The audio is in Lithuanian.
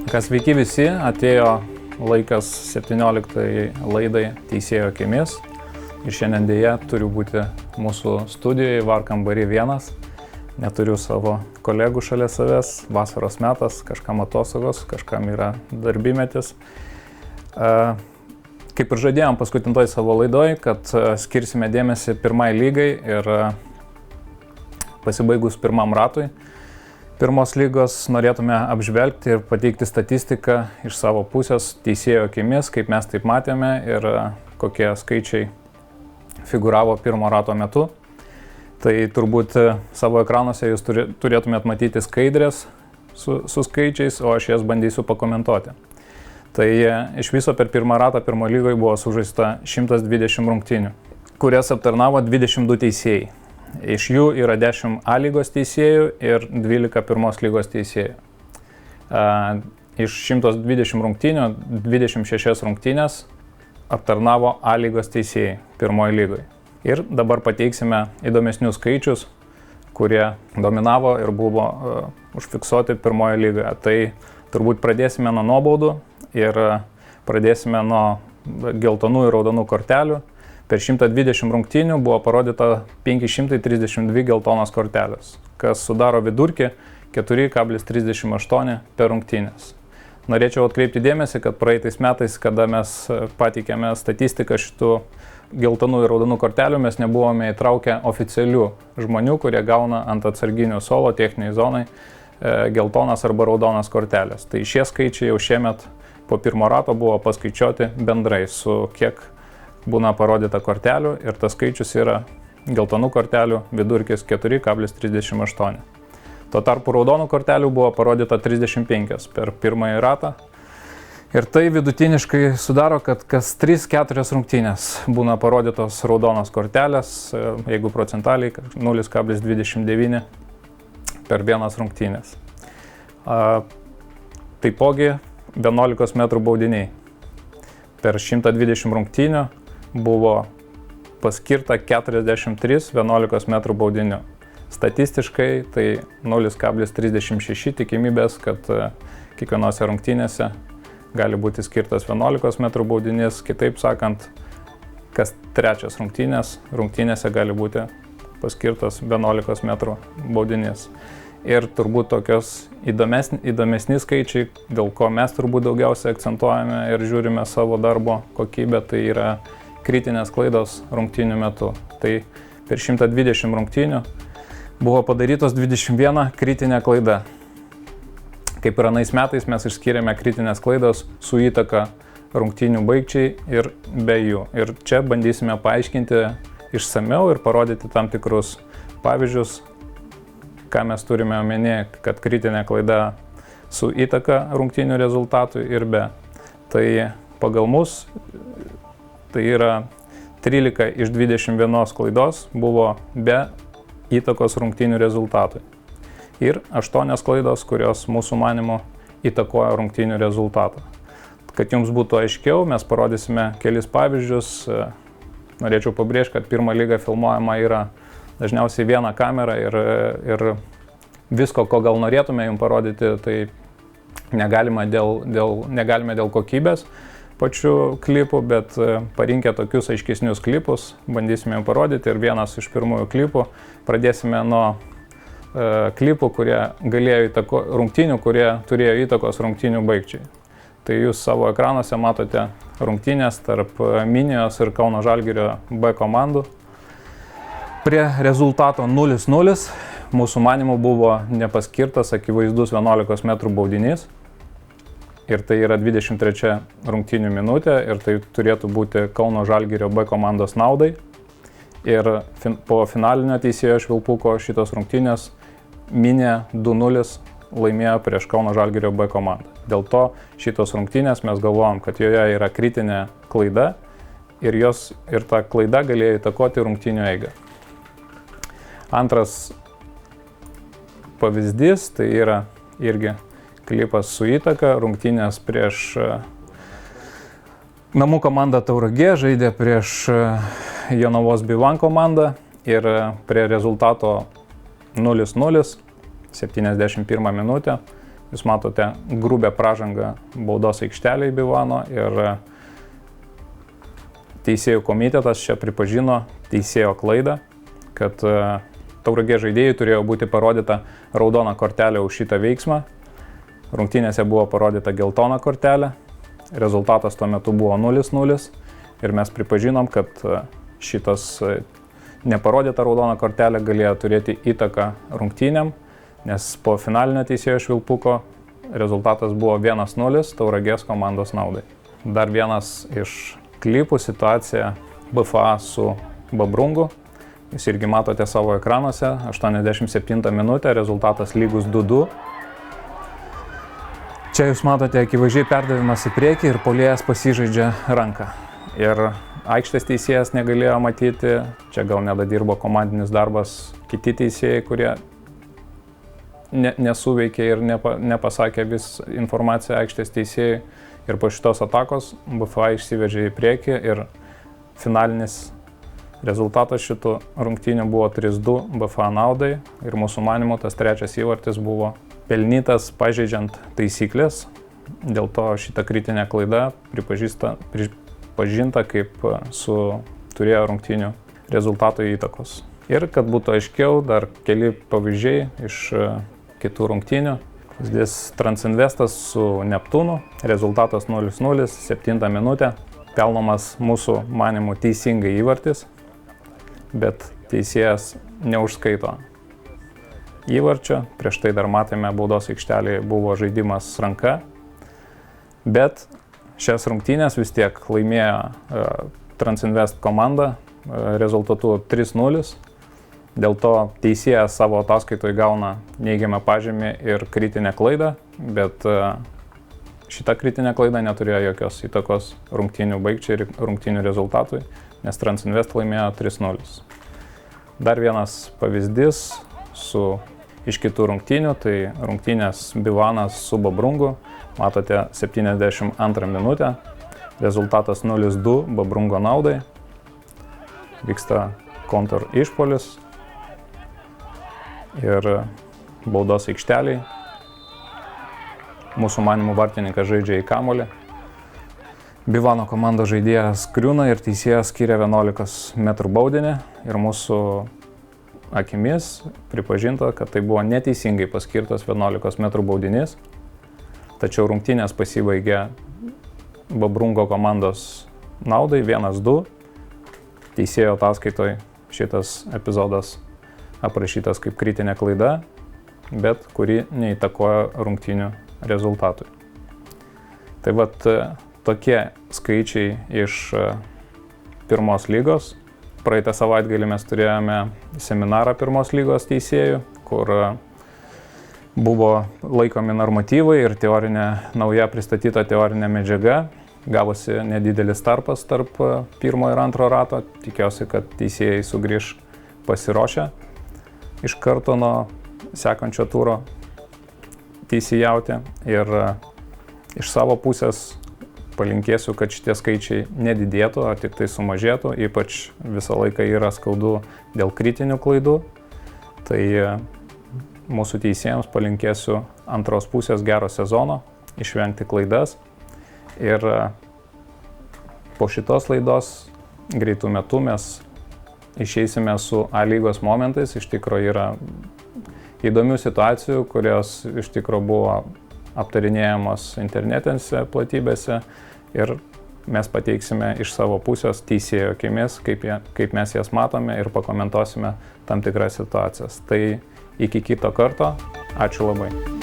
Kas sveiki visi, atėjo laikas 17 laidai Teisėjo akimis. Ir šiandien dėja turiu būti mūsų studijoje VAR kambarį vienas. Neturiu savo kolegų šalia savęs, vasaros metas, kažkam atostogos, kažkam yra darbymetis. Kaip ir žadėjom paskutintoj savo laidoj, kad skirsime dėmesį pirmai lygai ir pasibaigus pirmam ratui pirmos lygos norėtume apžvelgti ir pateikti statistiką iš savo pusės teisėjo akimis, kaip mes taip matėme ir kokie skaičiai figuravo pirmo rato metu. Tai turbūt savo ekranuose jūs turėtumėt matyti skaidrės su skaičiais, o aš jas bandysiu pakomentuoti. Tai iš viso per pirmą ratą pirmo lygoje buvo sužaista 120 rungtynių, kurias aptarnavo 22 teisėjai. Iš jų yra 10 A lygos teisėjų ir 12 pirmos lygos teisėjų. Iš 120 rungtynių 26 rungtynės aptarnavo A lygos teisėjai pirmoje lygoje. Ir dabar pateiksime įdomesnius skaičius, kurie dominavo ir buvo užfiksuoti pirmoje lygoje. Tai turbūt pradėsime nuo nuobaudų ir pradėsime nuo geltonų ir raudonų kortelių. Per 120 rungtynių buvo parodyta 532 geltonos kortelės, kas sudaro vidurkį 4,38 per rungtynės. Norėčiau atkreipti dėmesį, kad praeitais metais, kada mes pateikėme statistiką šitų geltonų ir raudonų kortelių, mes nebuvome įtraukę oficialių žmonių, kurie gauna ant atsarginių suolo techniniai zonai geltonas arba raudonas kortelės. Tai šie skaičiai jau šiemet po pirmo rato buvo paskaičiuoti bendrai su kiek būna parodyta kortelių ir tas skaičius yra geltonų kortelių vidurkis 4,38. Tuo tarpu raudonų kortelių buvo parodyta 35 per pirmąjį ratą. Ir tai vidutiniškai sudaro, kad kas 3-4 rungtynės būna parodytos raudonos kortelės, jeigu procentaliai 0,29 per vienas rungtynės. Taipogi 11 metrų baudiniai. Per 120 rungtynių buvo paskirta 43 11 metrų baudinių. Statistiškai tai 0,36 tikimybės, kad kiekvienose rungtynėse gali būti skirtas 11 metrų baudinys. Kitaip sakant, kas trečias rungtynėse gali būti paskirtas 11 metrų baudinys. Ir turbūt tokios įdomesni skaičiai, dėl ko mes turbūt daugiausiai akcentuojame ir žiūrime savo darbo kokybę, tai yra kritinės klaidos rungtynių metu. Tai per 120 rungtynių buvo padarytos 21 kritinė klaida. Kaip ir anais metais mes išskyrėme kritinės klaidos su įtaka rungtynių baigčiai ir be jų. Ir čia bandysime paaiškinti išsamiau ir parodyti tam tikrus pavyzdžius, ką mes turime omenyje, kad kritinė klaida su įtaka rungtynių rezultatui ir be. Tai pagal mus tai yra 13 iš 21 klaidos buvo be įtakos rungtynių rezultatui. Ir 8 klaidos, kurios mūsų manymu įtakoja rungtynių rezultatą. Kad jums būtų aiškiau, mes parodysime kelis pavyzdžius. Norėčiau pabrėžti, kad pirma lyga filmuojama yra dažniausiai viena kamera ir visko, ko gal norėtume jums parodyti, tai negalime dėl kokybės pačių klipų, bet parinkę tokius aiškesnius klipus, bandysime jums parodyti. Ir vienas iš pirmųjų klipų, pradėsime nuo klipų, rungtynių, kurie turėjo įtakos rungtynių baigčiai. Tai jūs savo ekranuose matote rungtynės tarp Minijos ir Kauno Žalgirio B komandų. Prie rezultato 0-0 mūsų manymu buvo nepaskirtas akivaizdus 11 metrų baudinys. Ir tai yra 23 rungtynių minutė ir tai turėtų būti Kauno Žalgirio B komandos naudai. Ir po finalinio teisėjo švilpuko šitos rungtynės Minė 2-0 laimėjo prieš Kauno Žalgirio B komandą. Dėl to šitos rungtynės mes galvojam, kad joje yra kritinė klaida ir ta klaida galėjo įtakoti rungtynių eigą. Antras pavyzdys tai yra irgi klipas su įtaka, rungtynės prieš namų komandą Tauragė, žaidė prieš Jonavos Bivan komandą ir prie rezultato 0-0, 71 minutę, Jūs matote grubę pražangą baudos aikštelėje Bivano ir teisėjų komitetas čia pripažino teisėjo klaidą, kad Tauragės žaidėjai turėjo būti parodyta raudona kortelė už šitą veiksmą. Rungtynėse buvo parodyta geltona kortelė, rezultatas tuo metu buvo 0-0 ir mes pripažinom, kad šitas neparodyta raudona kortelė galėjo turėti įtaką rungtynėm, nes po finalinio teisėjo švilpuko rezultatas buvo 1-0 Tauragės komandos naudai. Dar vienas iš klipų situacija BFA su Babrungu. Jūs irgi matote savo ekranuose, 87 minutė, rezultatas lygus 2-2. Čia jūs matote akivaizdžiai perdavimas į priekį ir puolėjas pasižaidžia ranką. Ir aikštės teisėjas negalėjo matyti, čia gal nedadirbo komandinis darbas kiti teisėjai, kurie nesuveikė ir nepasakė vis informaciją aikštės teisėjai. Ir po šitos atakos BFA išsivežė į priekį ir finalinis rezultatas šitų rungtynių buvo 3-2 BFA naudai ir mūsų manymu tas trečias įvartis buvo pelnytas pažeidžiant taisyklės. Dėl to šita kritinė klaida pripažinta kaip turėjo rungtynių rezultato įtakos. Ir kad būtų aiškiau, dar keli pavyzdžiai iš kitų rungtynių. Transinvestas su Neptūnu, rezultatas 0-0, 7 minutė, pelnomas mūsų manimų teisingai įvartis, bet teisėjas neužskaito įvarčio. Prieš tai dar matėme baudos aikštelėje buvo žaidimas ranka, bet šias rungtynės vis tiek laimėjo Transinvest komanda rezultatu 3-0. Dėl to teisėjas savo ataskaitoje gauna neigiamą pažymį ir kritinę klaidą, bet šita kritinė klaida neturėjo jokios įtakos rungtynių baigčiai ir rungtynių rezultatui, nes Transinvest laimėjo 3-0. Dar vienas pavyzdys iš kitų rungtynių, tai rungtynės Bivanas su Babrungu. Matote 72 minutę, rezultatas 0-2 Babrungo naudai. Vyksta kontur išpuolis ir baudos aikšteliai. Mūsų manimų vartininkas žaidžia į kamuolį. Bivano komandos žaidėjas griūna ir teisėjas skiria 11 metrų baudinį ir mūsų akimis pripažinta, kad tai buvo neteisingai paskirtas 11 metrų baudinys. Tačiau rungtynės pasibaigė Babrungo komandos naudai 1-2. Teisėjo ataskaitoje šitas epizodas aprašytas kaip kritinė klaida, bet kuri neįtakoja rungtynių rezultatui. Tai vat tokie skaičiai iš pirmos lygos. Praeitą savaitgalį mes turėjome seminarą pirmos lygos teisėjų, kur buvo laikomi normatyvai ir nauja pristatyta teorinė medžiaga. Gavosi nedidelis tarpas tarp pirmo ir antro rato. Tikiuosi, kad teisėjai sugrįž pasiruošę iš karto nuo sekančio turo teisėjauti. Ir iš savo pusės palinkėsiu, kad šitie skaičiai nedidėtų, o tik tai sumažėtų. Ypač visą laiką yra skaudu dėl kritinių klaidų. Tai mūsų teisėjams palinkėsiu antros pusės gero sezono, išvengti klaidas. Ir po šitos laidos greitų metų mes išeisime su A lygos momentais. Iš tikrųjų yra įdomių situacijų, kurios iš tikrųjų buvo aptarinėjamos internetinėse platybėse ir mes pateiksime iš savo pusės teisėjo akimis, kaip mes jas matome ir pakomentuosime tam tikras situacijas. Tai iki kito karto, ačiū labai.